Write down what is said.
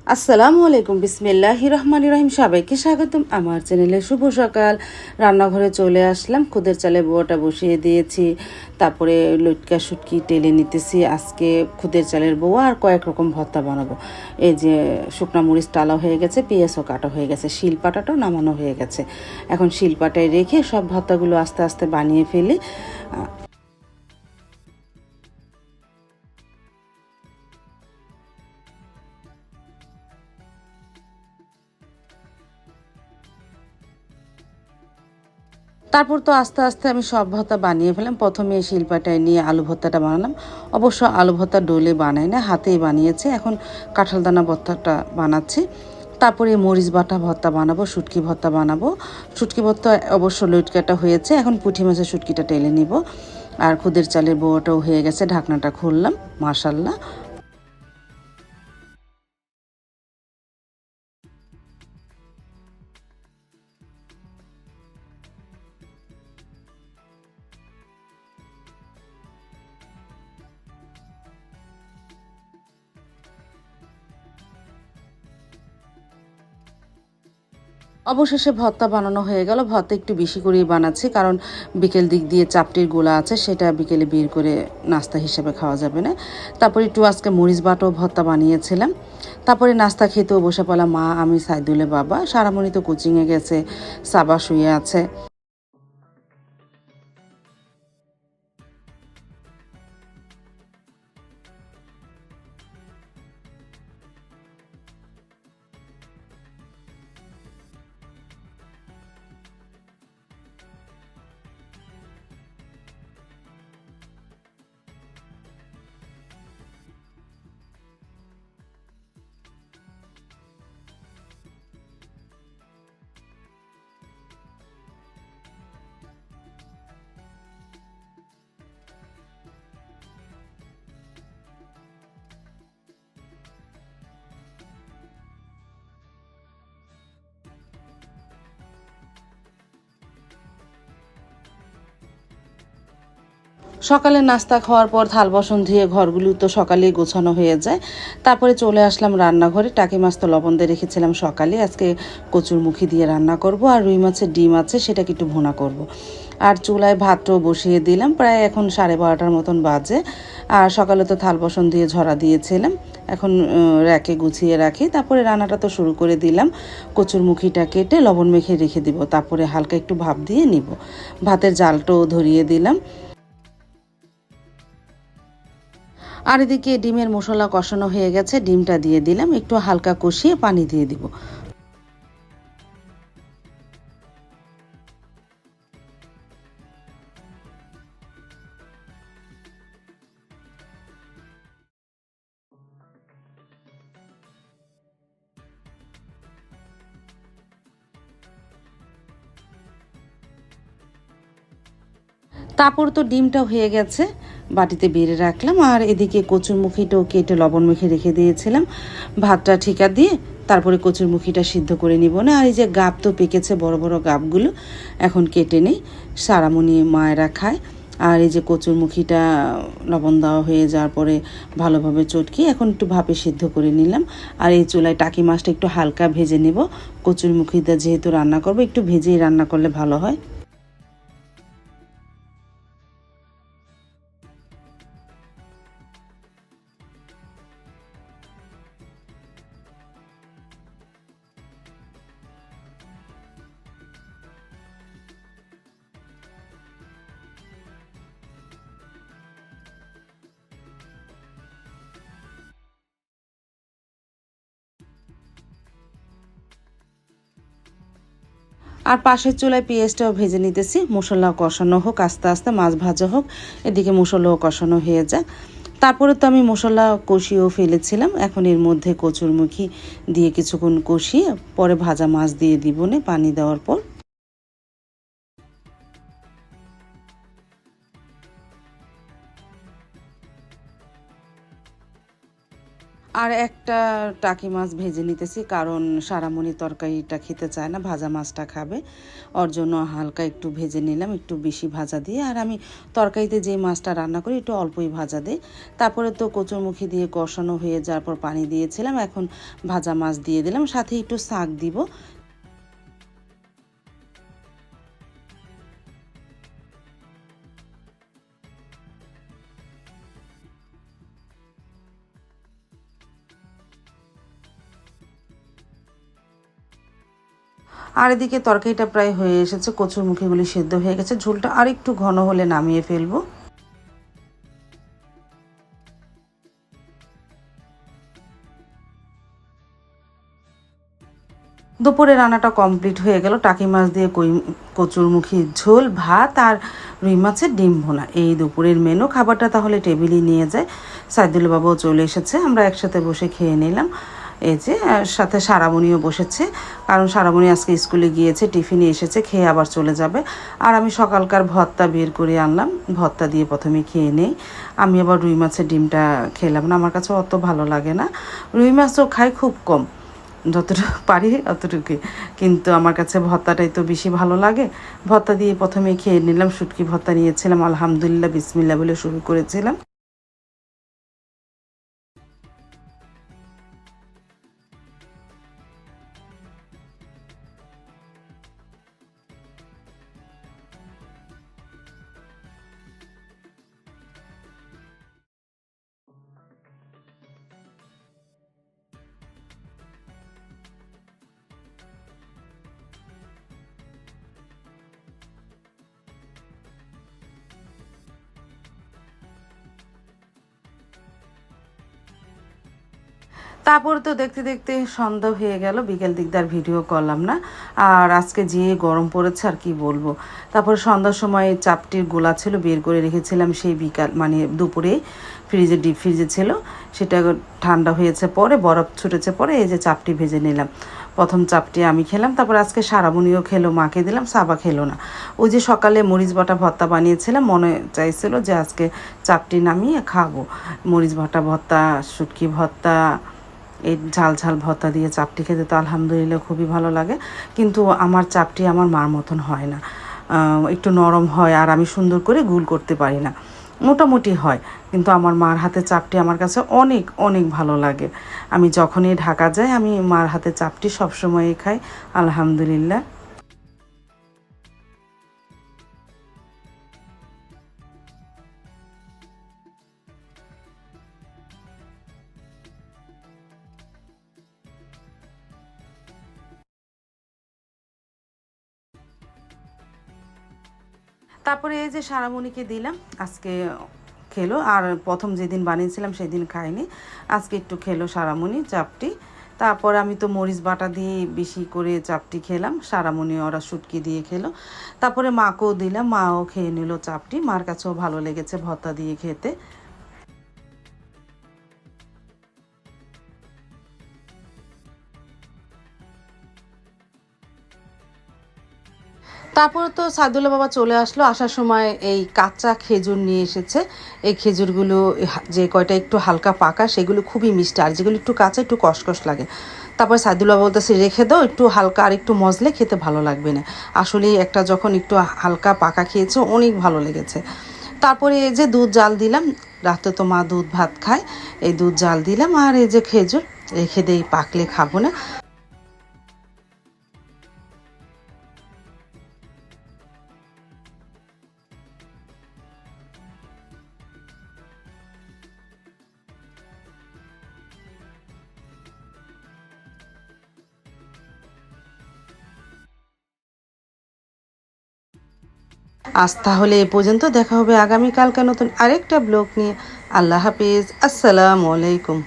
আসসালামু আলাইকুম, বিসমিল্লাহির রহমানির রহিম। সবাইকে স্বাগতম আমার চ্যানেলে। শুভ সকাল। রান্নাঘরে চলে আসলাম, খুদের চালে বোয়াটা বসিয়ে দিয়েছি, তারপরে লটকা শুটকি টেলে নিতেছি। আজকে খুদের চালের বোয়া আর কয়েক রকম ভর্তা বানাবো। এই যে শুকনা মরিচ টালা হয়ে গেছে, পেঁয়াজও কাটা হয়ে গেছে, শিলপাটাটাও নামানো হয়ে গেছে। এখন শিলপাটায় রেখে সব ভর্তাগুলো আস্তে আস্তে বানিয়ে ফেলি। তারপর তো আস্তে আস্তে আমি সব ভর্তা বানিয়ে ফেলাম। প্রথমে শিলপাটায় নিয়ে আলু ভর্তাটা বানালাম। অবশ্য আলু ভর্তা ডোলে বানাই না, হাতেই বানিয়েছে। এখন কাঁঠাল দানা ভর্তাটা বানাচ্ছি। তারপরে মরিচ বাটা ভর্তা বানাবো, শুটকি ভর্তা বানাবো। শুটকি ভর্তা অবশ্য লটকাটা হয়েছে, এখন পুঁটি মাছের শুটকিটা টেলে নিব। আর খুদের চালের বউটাও হয়ে গেছে, ঢাকনাটা খুললাম। মাশাল্লাহ। অবশেষে ভর্তা বানানো হয়ে গেল। ভর্তা একটু বেশি করেই বানাচ্ছি, কারণ বিকেল দিক দিয়ে চাপটির গোলা আছে, সেটা বিকেলে বের করে নাস্তা হিসেবে খাওয়া যাবে না। তারপরে একটু আজকে মরিচ বাটাও ভর্তা বানিয়েছিলাম। তারপরে নাস্তা খেতেও বসে পড়লাম। মা, আমি, সাইদুলের বাবা। সারামণি তো কোচিংয়ে গেছে, সাবা শুয়ে আছে। সকালে নাস্তা খাওয়ার পর থাল বাসন ধুয়ে ঘরগুলো তো সকালেই গোছানো হয়ে যায়। তারপরে চলে আসলাম রান্নাঘরে। টাকি মাছ তো লবণ দিয়ে রেখেছিলাম সকালে, আজকে কচুরমুখী দিয়ে রান্না করব। আর রুই মাছের ডিম আছে, সেটাকে একটু ভুনা করব। আর চুলায় ভাতটাও বসিয়ে দিলাম। প্রায় এখন 12:30 মতন বাজে। আর সকালে তো থাল বাসন দিয়ে ঝরা দিয়েছিলাম, এখন র্যাকে গুছিয়ে রাখি। তারপরে রান্নাটা তো শুরু করে দিলাম। কচুরমুখীটা কেটে লবণ মেখে রেখে দিব, তারপরে হালকা একটু ভাপ দিয়ে নিব। ভাতের জালটাও ধরিয়ে দিলাম। আর এদিকে ডিমের মশলা কষানো হয়ে গেছে, ডিমটা দিয়ে দিলাম, একটু হালকা কষিয়ে পানি দিয়ে দিব। তারপর তো ডিমটা হয়ে গেছে, বাটিতে বেড়ে রাখলাম। আর এদিকে কচুরমুখীটাও কেটে লবণ মেখে রেখে দিয়েছিলাম। ভাতটা ঠিকা দিয়ে তারপরে কচুরমুখীটা সিদ্ধ করে নিব না। আর এই যে গাব তো পেকেছে, বড় বড় গাবগুলো এখন কেটে নেই, সারামণি মায়েরা খায়। আর এই যে কচুরমুখীটা লবণ দেওয়া হয়ে যাওয়ার পরে ভালোভাবে চটকিয়ে এখন একটু ভাপে সিদ্ধ করে নিলাম। আর এই চুলায় টাকি মাছটা একটু হালকা ভেজে নেব। কচুরমুখীটা যেহেতু রান্না করবো, একটু ভেজেই রান্না করলে ভালো হয়। আর পাশের চুলায় পেঁয়াজটাও ভেজে নিতেছি। মশলা কষানো হোক, আস্তে আস্তে মাছ ভাজা হোক, এদিকে মশলাও কষানো হয়ে যাক। তারপরে তো আমি মশলা কষিয়েও ফেলেছিলাম। এখন এর মধ্যে কচুরমুখী দিয়ে কিছুক্ষণ কষিয়ে পরে ভাজা মাছ দিয়ে দিব নে পানি দেওয়ার পর। আর একটা টাকি মাছ ভেজে নিতেছি, কারণ সারামণি তরকারিটা খেতে চায় না, ভাজা মাছটা খাবে। ওর জন্য হালকা একটু ভেজে নিলাম, একটু বেশি ভাজা দিয়ে। আর আমি তরকারিতে যে মাছটা রান্না করি একটু অল্পই ভাজা দিই। তারপরে তো কচুরমুখী দিয়ে কষানো হয়ে যাওয়ার পর পানি দিয়েছিলাম, এখন ভাজা মাছ দিয়ে দিলাম, সাথে একটু শাক দিব। আর এদিকে তরকারিটা প্রায় হয়ে এসেছে, কচুরমুখীগুলি সেদ্ধ হয়ে গেছে, ঝোলটা আর একটু ঘন হলে নামিয়ে ফেলবো। দুপুরে রান্নাটা কমপ্লিট হয়ে গেল। টাকি মাছ দিয়ে কচুরমুখী ঝোল, ভাত আর রুই মাছের ডিম ভোনা, এই দুপুরের মেনু। খাবারটা তাহলে টেবিলে নিয়ে যায়। সাইদুল বাবাও চলে এসেছে, আমরা একসাথে বসে খেয়ে নিলাম। এই যে সাথে সারামণিও বসেছে, কারণ সারামণি আজকে স্কুলে গিয়েছে, টিফিনে এসেছে, খেয়ে আবার চলে যাবে। আর আমি সকালকার ভর্তা বের করে আনলাম, ভর্তা দিয়ে প্রথমে খেয়ে নেই। আমি আবার রুই মাছের ডিমটা খেলাম না, আমার কাছে অত ভালো লাগে না। রুই মাছও খাই খুব কম, যতটুকু পারি অতটুকুই, কিন্তু আমার কাছে ভর্তাটাই তো বেশি ভালো লাগে। ভর্তা দিয়ে প্রথমে খেয়ে নিলাম, শুটকি ভর্তা নিয়েছিলাম, আলহামদুলিল্লাহ বিসমিল্লাহ বলে শুরু করেছিলাম। তারপর তো দেখতে দেখতে সন্ধ্যা হয়ে গেল, বিকেল দিকদার ভিডিও করলাম না। আর আজকে যে গরম পড়েছে আর কি বলবো। তারপর সন্ধ্যার সময় চাপটির গোলা ছিল, বের করে রেখেছিলাম সেই বিকাল মানে দুপুরে, ফ্রিজে ডিপ ফ্রিজে ছিল, সেটা ঠান্ডা হয়েছে পরে, বরফ ছুটেছে পরে, এই যে চাপটি ভেজে নিলাম। প্রথম চাপটি আমি খেলাম, তারপর আজকে সারামণিও খেলো, মাকে দিলাম, সাবা খেলো না। ওই যে সকালে মরিচ বাটা ভর্তা বানিয়েছিলাম, মনে চাইছিল যে আজকে চাপটি নামিয়ে খাবো। মরিচ বাটা ভর্তা, শুটকি ভর্তা, এই ঝাল ঝাল ভর্তা দিয়ে চাপটি খেতে তো আলহামদুলিল্লাহ খুবই ভালো লাগে। কিন্তু আমার চাপটি আমার মার মতন হয় না, একটু নরম হয়, আর আমি সুন্দর করে গুল করতে পারি না। মোটামুটি হয়, কিন্তু আমার মার হাতে চাপটি আমার কাছে অনেক অনেক ভালো লাগে। আমি যখনই ঢাকা যাই আমি মার হাতে চাপটি সবসময়ই খাই, আলহামদুলিল্লাহ। তারপরে এই যে সারামণিকে দিলাম, আজকে খেলো। আর প্রথম যেদিন বানিয়েছিলাম সেদিন খাইনি, আজকে একটু খেলো সারামণি চাপটি। তারপর আমি তো মরিচ বাটা দিয়ে বেশি করে চাপটি খেলাম, সারামণি ওরা শুটকি দিয়ে খেলো। তারপরে মাকেও দিলাম, মাও খেয়ে নিল চাপটি, মার কাছেও ভালো লেগেছে ভর্তা দিয়ে খেতে। তারপর তো সাইদুল্লাহ বাবা চলে আসলো, আসার সময় এই কাঁচা খেজুর নিয়ে এসেছে। এই খেজুরগুলো যে কয়টা একটু হালকা পাকা সেগুলো খুবই মিষ্টি, আর যেগুলো একটু কাঁচা একটু কষকষ লাগে। তারপর সাইদুল্লাহ বলতেছে রেখে দাও, একটু হালকা আর একটু মজলে খেতে ভালো লাগবে না। আসলে একটা যখন একটু হালকা পাকা খেয়েছে অনেক ভালো লেগেছে। তারপরে এই যে দুধ জাল দিলাম, রাতে তো মা দুধ ভাত খায়, এই দুধ জাল দিলাম। আর এই যে খেজুর রেখে দেই, পাকলে খাবো না। আজ তাহলে এ পর্যন্ত, দেখা হবে আগামীকালকে নতুন আরেকটা ব্লগ নিয়ে। আল্লাহ হাফিজ, আসসালামু আলাইকুম।